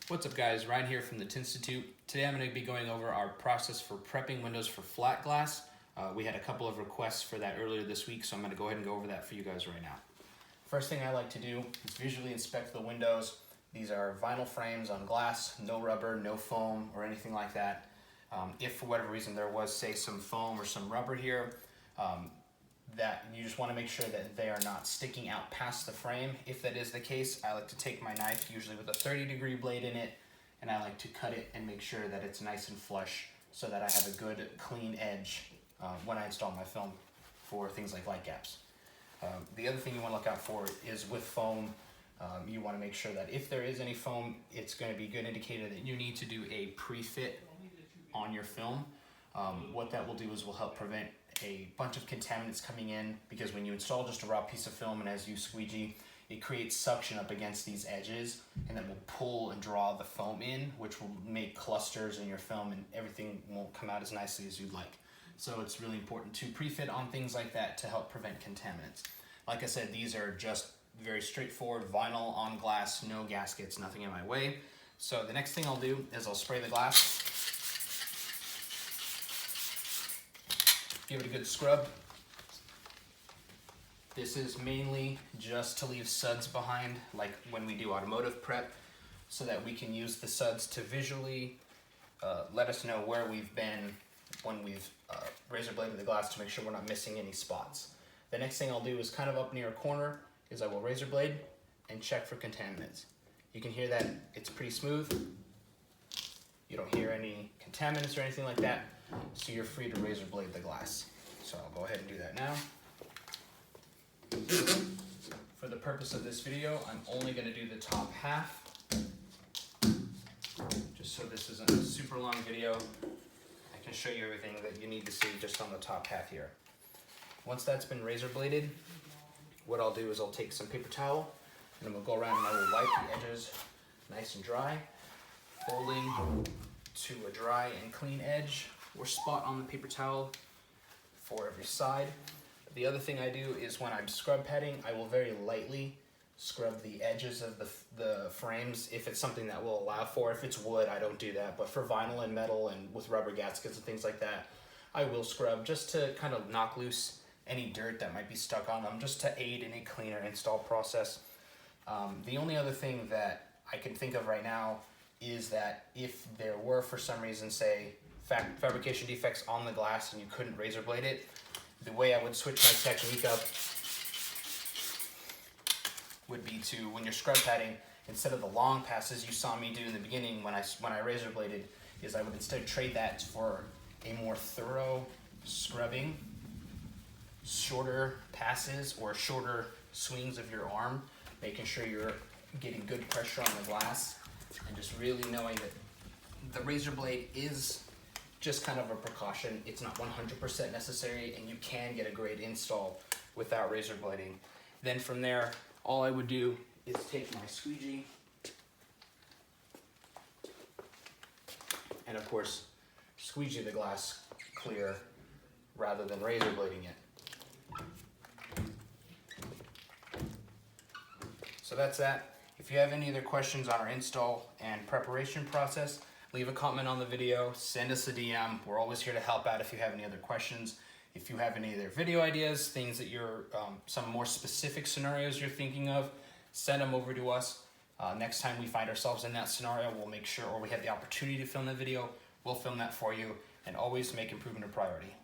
What's up guys, Ryan here from the Tinstitute. Today I'm going to be going over our process for prepping windows for flat glass. We had a couple of requests for that earlier this week, so I'm going to go ahead and go over that for you guys right now. First thing I like to do is visually inspect the windows. These are vinyl frames on glass, no rubber, no foam or anything like that. If for whatever reason there was, say, some foam or some rubber here, that you just want to make sure that they are not sticking out past the frame. If that is the case, I like to take my knife, usually with a 30-degree blade in it, and I like to cut it and make sure that it's nice and flush so that I have a good clean edge when I install my film for things like light gaps. The other thing you want to look out for is with foam. You want to make sure that if there is any foam, it's going to be a good indicator that you need to do a pre-fit on your film. What that will do is will help prevent a bunch of contaminants coming in, because when you install just a raw piece of film and as you squeegee, it creates suction up against these edges, and that will pull and draw the foam in, which will make clusters in your film and everything won't come out as nicely as you'd like. So it's really important to pre-fit on things like that to help prevent contaminants. Like I said, these are just very straightforward vinyl on glass, no gaskets, nothing in my way. So the next thing I'll do is I'll spray the glass. Give it a good scrub. This is mainly just to leave suds behind, like when we do automotive prep, so that we can use the suds to visually let us know where we've been when we've razor bladed the glass, to make sure we're not missing any spots. The next thing I'll do is kind of up near a corner is I will razor blade and check for contaminants. You can hear that it's pretty smooth. You don't hear any contaminants or anything like that, so you're free to razor blade the glass. So I'll go ahead and do that now. For the purpose of this video, I'm only going to do the top half, just so this isn't a super long video. I can show you everything that you need to see just on the top half here. Once that's been razor bladed, what I'll do is I'll take some paper towel and I'm going to go around and I will wipe the edges nice and dry, folding to a dry and clean edge or spot on the paper towel for every side. The other thing I do is when I'm scrub padding, I will very lightly scrub the edges of the frames if it's something that will allow for. If it's wood, I don't do that, but for vinyl and metal and with rubber gaskets and things like that, I will scrub just to kind of knock loose any dirt that might be stuck on them, just to aid in a cleaner install process. The only other thing that I can think of right now is that if there were, for some reason, say, fabrication defects on the glass and you couldn't razor blade it, the way I would switch my technique up would be to, when you're scrub padding, instead of the long passes you saw me do in the beginning when I razor bladed, is I would instead trade that for a more thorough scrubbing, shorter passes or shorter swings of your arm, making sure you're getting good pressure on the glass, and just really knowing that the razor blade is just kind of a precaution. It's not 100% necessary, and you can get a great install without razor blading. Then from there, all I would do is take my squeegee and, of course, squeegee the glass clear rather than razor blading it. So that's that. If you have any other questions on our install and preparation process, leave a comment on the video, send us a DM. We're always here to help out if you have any other questions. If you have any other video ideas, things that you're, some more specific scenarios you're thinking of, send them over to us. Next time we find ourselves in that scenario, we'll make sure, or we have the opportunity to film the video, we'll film that for you, and always make improvement a priority.